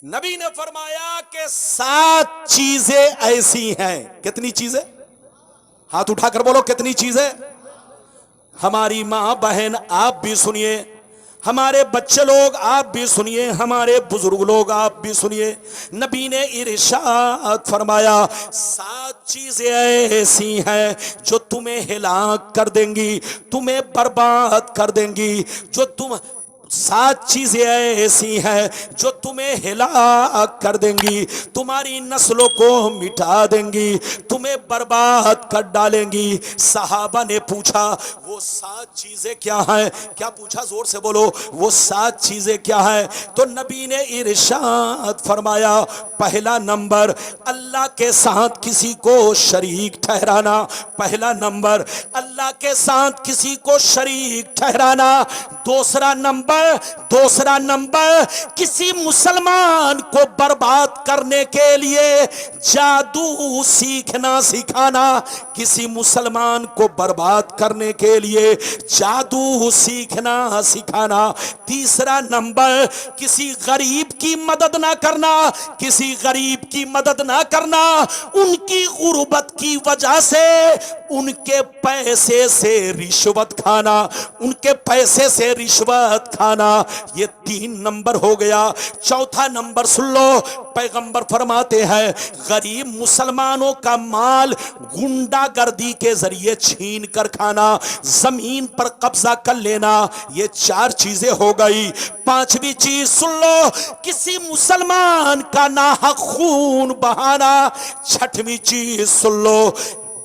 नबी ने फरमाया कि 7 चीजें ऐसी हैं। कितनी चीजें? हाथ उठाकर बोलो कितनी चीजें। हमारी मां बहन आप भी सुनिए, हमारे बच्चे लोग आप भी सुनिए, हमारे बुजुर्ग लोग आप भी सुनिए। नबी ने इरशाद फरमाया 7 चीजें ऐसी हैं जो तुम्हें हिलाक कर देंगी, तुम्हें बर्बाद कर देंगी। जो तुम 7 चीजें ऐसी हैं जो तुम्हें हिलाक कर देंगी, तुम्हारी नस्लों को मिटा देंगी, तुम्हें बर्बाद कर डालेंगी। सहाबा ने पूछा वो 7 चीजें क्या हैं? क्या पूछा? जोर से बोलो, वो 7 चीजें क्या हैं? तो नबी ने इरशाद फरमाया पहला नंबर अल्लाह के साथ किसी को शरीक ठहराना। पहला नंबर अल्लाह के साथ किसी को शरीक ठहराना। दूसरा नंबर किसी मुसलमान को बर्बाद करने के लिए जादू सीखना सिखाना। किसी मुसलमान को बर्बाद करने के लिए जादू सीखना सिखाना। तीसरा नंबर किसी गरीब की मदद ना करना, किसी गरीब की मदद ना करना, उनकी गुर्बत की वजह से उनके पैसे से रिश्वत खाना, उनके पैसे से रिश्वत खाना। ये 3 नंबर हो गया। चौथा नंबर सुन लो, पैगंबर फरमाते हैं गरीब मुसलमानों का माल गुंडागर्दी के जरिए छीन कर खाना, जमीन पर कब्जा कर लेना। ये 4 चीजें हो गई। 5वीं चीज सुन लो, किसी मुसलमान का नाहक खून बहाना। 6वीं चीज सुन लो,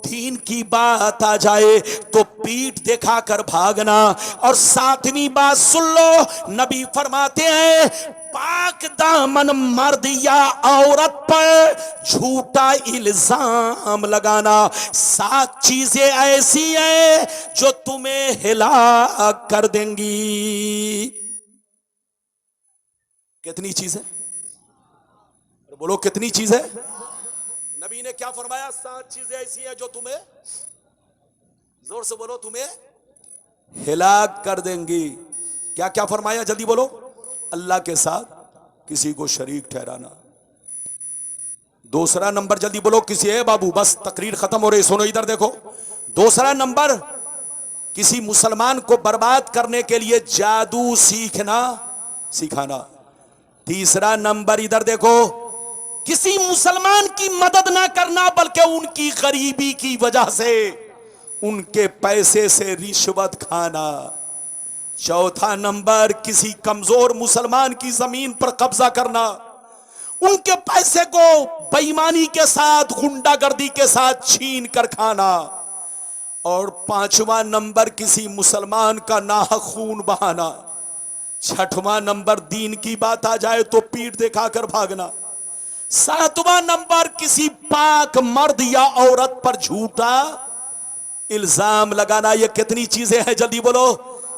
दीन की बात आ जाए तो पीठ दिखाकर भागना। और 7वीं बात सुन लो, नबी फरमाते हैं पाक दामन मर्द या औरत पर झूठा इल्जाम लगाना। 7 चीजें ऐसी हैं जो तुम्हें हिला कर देंगी। कितनी चीजें? बोलो कितनी चीजें? नबी ने क्या फरमाया? 7 चीजें ऐसी हैं जो तुम्हें, जोर से बोलो, तुम्हें हिलाक कर देंगी। क्या क्या फरमाया? जल्दी बोलो। अल्लाह के साथ किसी को शरीक ठहराना। दूसरा नंबर जल्दी बोलो। किसी है बाबू, बस तकरीर खत्म हो रही, सुनो इधर देखो। दूसरा नंबर किसी मुसलमान को बर्बाद करने के लिए जादू सीखना सिखाना। तीसरा नंबर इधर देखो, किसी मुसलमान की मदद ना करना बल्कि उनकी गरीबी की वजह से उनके पैसे से रिश्वत खाना। चौथा नंबर किसी कमजोर मुसलमान की जमीन पर कब्जा करना, उनके पैसे को बेईमानी के साथ गुंडागर्दी के साथ छीन कर खाना। और 5वां नंबर किसी मुसलमान का नाहक खून बहाना। 6वां नंबर दीन की बात आ जाए तो पीठ दिखाकर भागना। 7वां नंबर किसी पाक मर्द या औरत पर झूठा इल्जाम लगाना। ये कितनी चीजें हैं? जल्दी बोलो।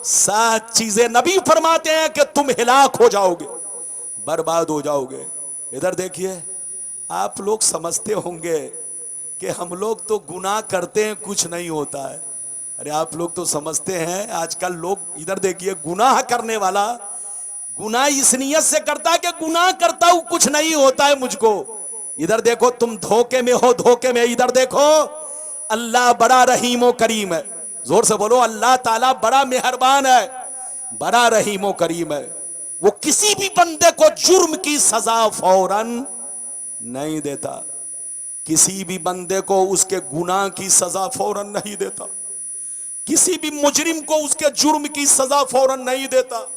7 चीजें। नबी फरमाते हैं कि तुम हिलाक हो जाओगे, बर्बाद हो जाओगे। इधर देखिए, आप लोग समझते होंगे कि हम लोग तो गुनाह करते हैं कुछ नहीं होता है। अरे आप लोग तो समझते हैं, आजकल लोग इधर देखिए, गुनाह करने वाला गुनाह इस नियत से करता है कि गुनाह करता हूं कुछ नहीं होता है मुझको। इधर देखो, तुम धोखे में हो, धोखे में। इधर देखो, अल्लाह बड़ा रहीम व करीम है। जोर से बोलो, अल्लाह ताला बड़ा मेहरबान है, बड़ा रहीम व करीम है। वो किसी भी बंदे को जुर्म की सजा फौरन नहीं देता, किसी भी बंदे को उसके गुनाह की सजा फौरन नहीं देता, किसी भी मुजरिम को उसके जुर्म की सजा फौरन नहीं देता,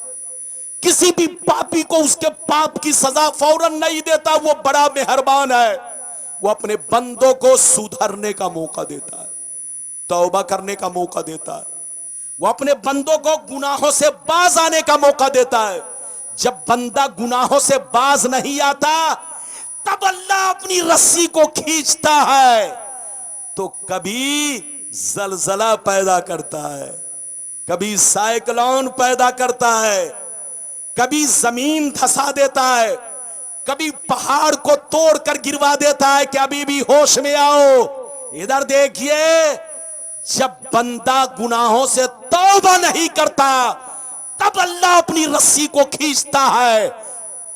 किसी भी पापी को उसके पाप की सजा फौरन नहीं देता। वो बड़ा मेहरबान है। वो अपने बंदों को सुधरने का मौका देता है, तौबा करने का मौका देता है। वो अपने बंदों को गुनाहों से बाज आने का मौका देता है। जब बंदा गुनाहों से बाज नहीं आता तब अल्लाह अपनी रस्सी को खींचता है तो कभी जलजला पैदा करता है, कभी साइक्लोन पैदा करता है, कभी जमीन धसा देता है, कभी पहाड़ को तोड़कर गिरवा देता है कि अभी भी होश में आओ। इधर देखिए, जब बंदा गुनाहों से तौबा नहीं करता तब अल्लाह अपनी रस्सी को खींचता है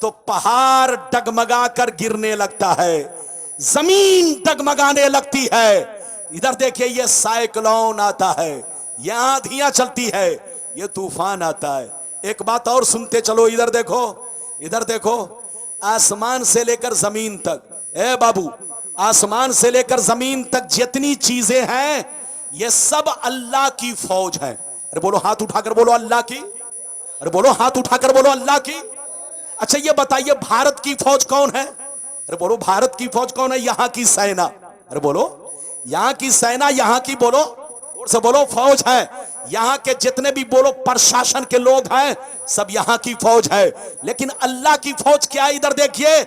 तो पहाड़ डगमगा कर गिरने लगता है, जमीन डगमगाने लगती है। इधर देखिए ये साइक्लोन आता है, ये आंधियां चलती है, ये तूफान आता है। एक बात और सुनते चलो, इधर देखो, इधर देखो, आसमान से लेकर जमीन तक, ए बाबू, आसमान से लेकर जमीन तक जितनी चीजें हैं ये सब अल्लाह की फौज है। अरे बोलो हाथ उठाकर बोलो अल्लाह की, अरे बोलो हाथ उठाकर बोलो अल्लाह की। अच्छा ये बताइए भारत की फौज कौन है? अरे बोलो भारत की फौज कौन है? यहां की सेना। अरे बोलो यहां की सेना, यहां की बोलो जोर से बोलो फौज है। यहां के जितने भी बोलो प्रशासन के लोग हैं सब यहां की फौज है। लेकिन अल्लाह की फौज क्या है? इधर देखिए,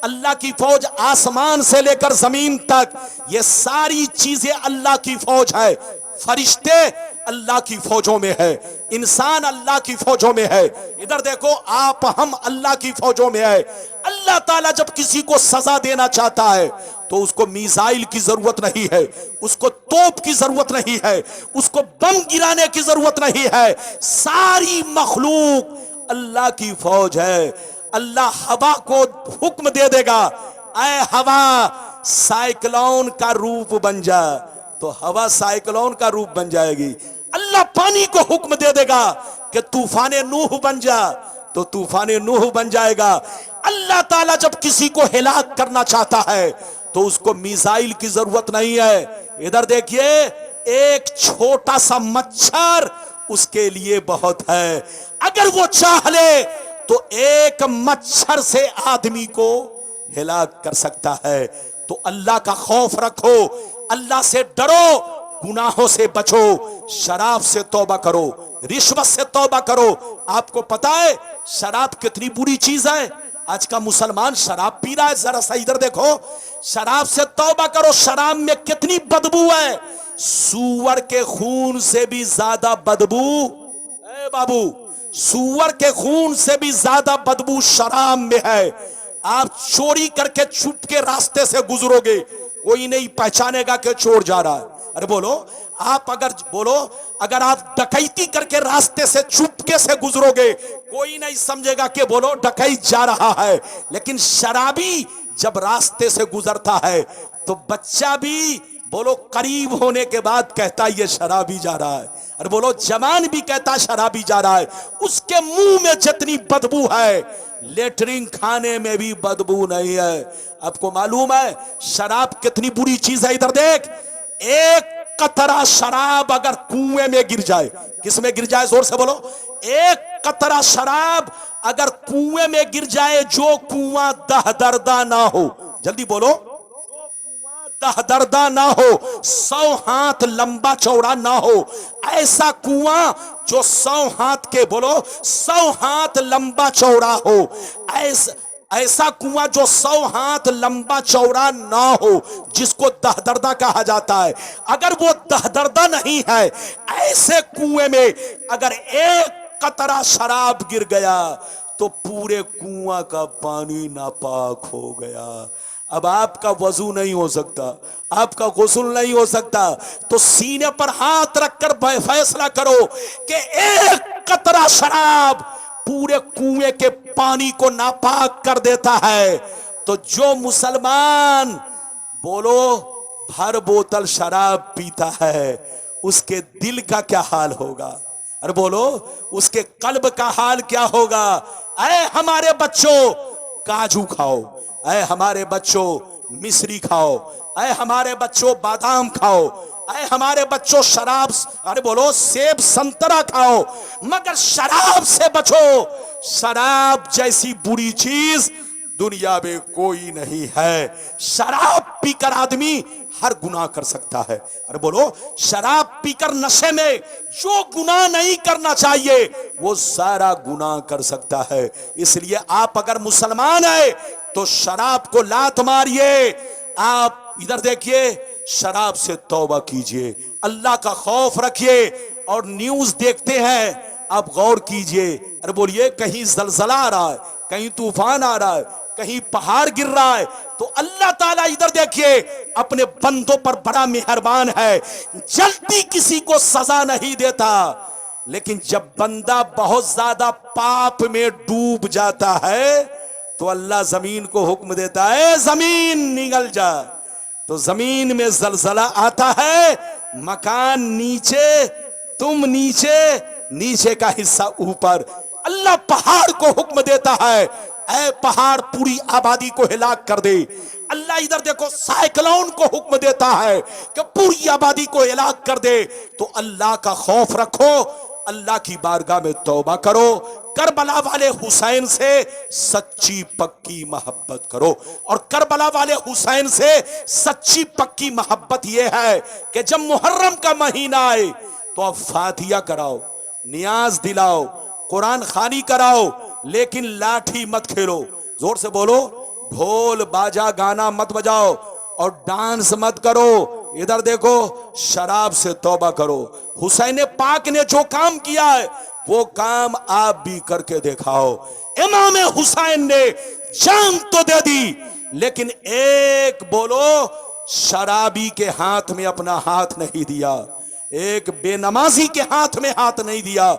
अल्लाह की फौज आसमान से लेकर जमीन तक ये सारी चीजें अल्लाह की फौज है। फरिश्ते अल्लाह की फौजों में है, इंसान अल्लाह की फौजों में है। इधर देखो आप हम अल्लाह की फौजों में है। अल्लाह ताला जब किसी को सजा देना चाहता है तो उसको मिसाइल की जरूरत नहीं है, उसको तोप की जरूरत नहीं है, उसको बम गिराने की जरूरत नहीं है। सारी मखलूक अल्लाह की फौज है। अल्लाह हवा को हुक्म दे देगा, ऐ हवा साइक्लोन का रूप बन जा, तो हवा साइक्लोन का रूप बन जाएगी। अल्लाह पानी को हुक्म दे देगा कि तूफाने नूह बन जा, तो तूफाने नूह बन जाएगा। अल्लाह ताला जब किसी को हिलाक करना चाहता है तो उसको मिसाइल की जरूरत नहीं है। इधर देखिए एक छोटा सा मच्छर उसके लिए बहुत है। अगर वो चाह ले तो एक मच्छर से आदमी को हिलाक कर सकता है। तो अल्लाह का खौफ रखो, अल्लाह से डरो, गुनाहों से बचो, शराब से तौबा करो, रिश्वत से तौबा करो। आपको पता है शराब कितनी बुरी चीज है? आज का मुसलमान शराब पी रहा है। जरा सा इधर देखो, शराब से तौबा करो, शराब में कितनी बदबू है। सूअर के खून से भी ज्यादा बदबू, ए बाबू, सूअर के खून से भी ज्यादा बदबू शराब में है। आप चोरी करके छुप के रास्ते से गुजरोगे, कोई नहीं पहचानेगा कि चोर जा रहा है। अरे बोलो आप अगर आप डकैती करके रास्ते से चुपके से गुजरोगे, कोई नहीं समझेगा कि बोलो डकैत जा रहा है। लेकिन शराबी जब रास्ते से गुजरता है तो बच्चा भी बोलो करीब होने के बाद कहता ये शराबी जा रहा है। अरे बोलो जवान भी कहता शराबी जा रहा है। उसके मुंह में जितनी बदबू है लेटरिन खाने में भी बदबू नहीं है। आपको मालूम है शराब कितनी बुरी चीज है? इधर देख, एक कतरा शराब अगर कुएं में गिर जाए, किस में गिर जाए? जोर से बोलो। एक कतरा शराब अगर कुएं में गिर जाए, जो कुआं दहदरदा ना हो, जल्दी बोलो, दहदरदा ना हो, 100 हाथ लंबा चौड़ा ना हो, ऐसा कुआं जो 100 हाथ के बोलो 100 हाथ लंबा चौड़ा हो, ऐसा कुआं जो 100 हाथ लंबा चौड़ा ना हो, जिसको दहदरदा कहा जाता है। अगर वो दहदरदा नहीं है, ऐसे कुएं में अगर एक कतरा शराब गिर गया तो पूरे कुआं का पानी नापाक हो गया। अब आपका वजू नहीं हो सकता, आपका गुस्ल नहीं हो सकता। तो सीने पर हाथ रखकर फैसला करो कि एक कतरा शराब पूरे कुएं के पानी को नापाक कर देता है। तो जो मुसलमान बोलो भर बोतल शराब पीता है, उसके दिल का क्या हाल होगा? अरे बोलो उसके कल्ब का हाल क्या होगा? ऐ हमारे बच्चों काजू खाओ, ऐ हमारे बच्चों मिश्री खाओ, ऐ हमारे बच्चों बादाम खाओ, ऐ हमारे बच्चों शराब, अरे बोलो सेब संतरा खाओ, मगर शराब से बचो। शराब जैसी बुरी चीज दुनिया में कोई नहीं है। शराब पीकर आदमी हर गुनाह कर सकता है। अरे बोलो शराब पीकर नशे में जो गुनाह नहीं करना चाहिए वो सारा गुनाह कर सकता है। इसलिए आप अगर मुसलमान है तो शराब को लात मारिए। आप इधर देखिए, शराब से तौबा कीजिए, अल्लाह का खौफ रखिए। और न्यूज देखते हैं, आप गौर कीजिए, अरे बोलिए कहीं जलजला आ रहा है, कहीं तूफान आ रहा है, कहीं पहाड़ गिर रहा है, तो अल्लाह ताला इधर देखिए अपने बंदों पर बड़ा मेहरबान है, जल्दी किसी को सजा नहीं देता। लेकिन जब बंदा बहुत ज्यादा पाप में डूब जाता है तो अल्लाह जमीन को हुक्म देता है जमीन निगल जा। तो जमीन में जलजला आता है, मकान नीचे, तुम नीचे, नीचे का हिस्सा ऊपर। अल्लाह पहाड़ को हुक्म देता है, ऐ पहाड़ पूरी आबादी को हिलाक कर दे। अल्लाह इधर देखो साइक्लोन को हुक्म देता है कि पूरी आबादी को हिलाक कर दे। तो अल्लाह का खौफ रखो, अल्लाह की बारगाह में तौबा करो, करबला वाले हुसैन से सच्ची पक्की मोहब्बत करो। और करबला वाले हुसैन से सच्ची पक्की मोहब्बत यह है कि जब मुहर्रम का महीना आए तो अब फातिया कराओ, नियाज दिलाओ, कुरान खानी कराओ, लेकिन लाठी मत खेलो। जोर से बोलो, ढोल बाजा गाना मत बजाओ और डांस मत करो। इधर देखो, शराब से तौबा करो। हुसैन पाक ने जो काम किया है वो काम आप भी करके दिखाओ। इमाम हुसैन ने जान तो दे दी, लेकिन एक बोलो शराबी के हाथ में अपना हाथ नहीं दिया, एक बेनमाजी के हाथ में हाथ नहीं दिया,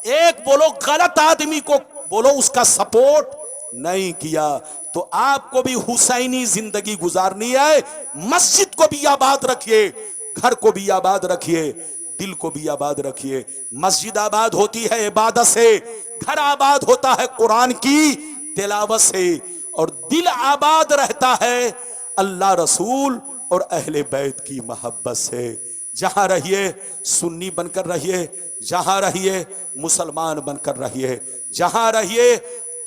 एक बोलो गलत आदमी को बोलो उसका सपोर्ट नहीं किया। तो आपको भी हुसैनी जिंदगी गुजारनी है। मस्जिद को भी आबाद रखिए, घर को भी आबाद रखिए, दिल को भी आबाद रखिए। मस्जिद आबाद होती है इबादत से, घर आबाद होता है कुरान की तिलावत से, और दिल आबाद रहता है अल्लाह रसूल और अहले बैत की मोहब्बत से। जहां रहिए सुन्नी बनकर रहिए, जहां रहिए मुसलमान बनकर रहिए, जहां रहिए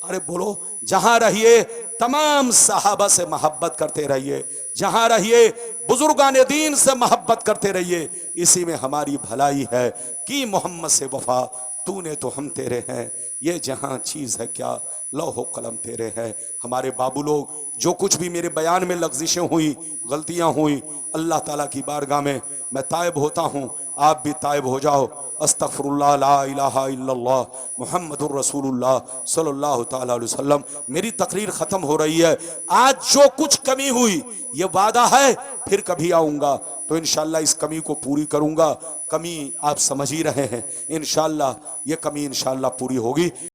अरे बोलो जहां रहिए तमाम सहाबा से मोहब्बत करते रहिए, जहां रहिए बुजुर्गान दीन से मोहब्बत करते रहिए। इसी में हमारी भलाई है कि मोहम्मद से वफा तूने तो हम तेरे हैं, ये जहां चीज़ है क्या लौह कलम तेरे हैं। हमारे बाबू लोग जो कुछ भी मेरे बयान में लफ्ज़िशें हुई, गलतियां हुई, अल्लाह ताला की बारगाह में मैं ताइब होता हूँ, आप भी ताइब हो जाओ। अस्तगफिरुल्लाह ला इलाहा इल्लल्लाह मुहम्मदुर रसूलुल्लाह सल्लल्लाहु ताला अलैहि वसल्लम। मेरी तकरीर ख़त्म हो रही है। आज जो कुछ कमी हुई ये वादा है फिर कभी आऊँगा तो इंशाअल्लाह इस कमी को पूरी करूँगा। कमी आप समझ ही रहे हैं, इंशाअल्लाह ये कमी इंशाअल्लाह पूरी होगी।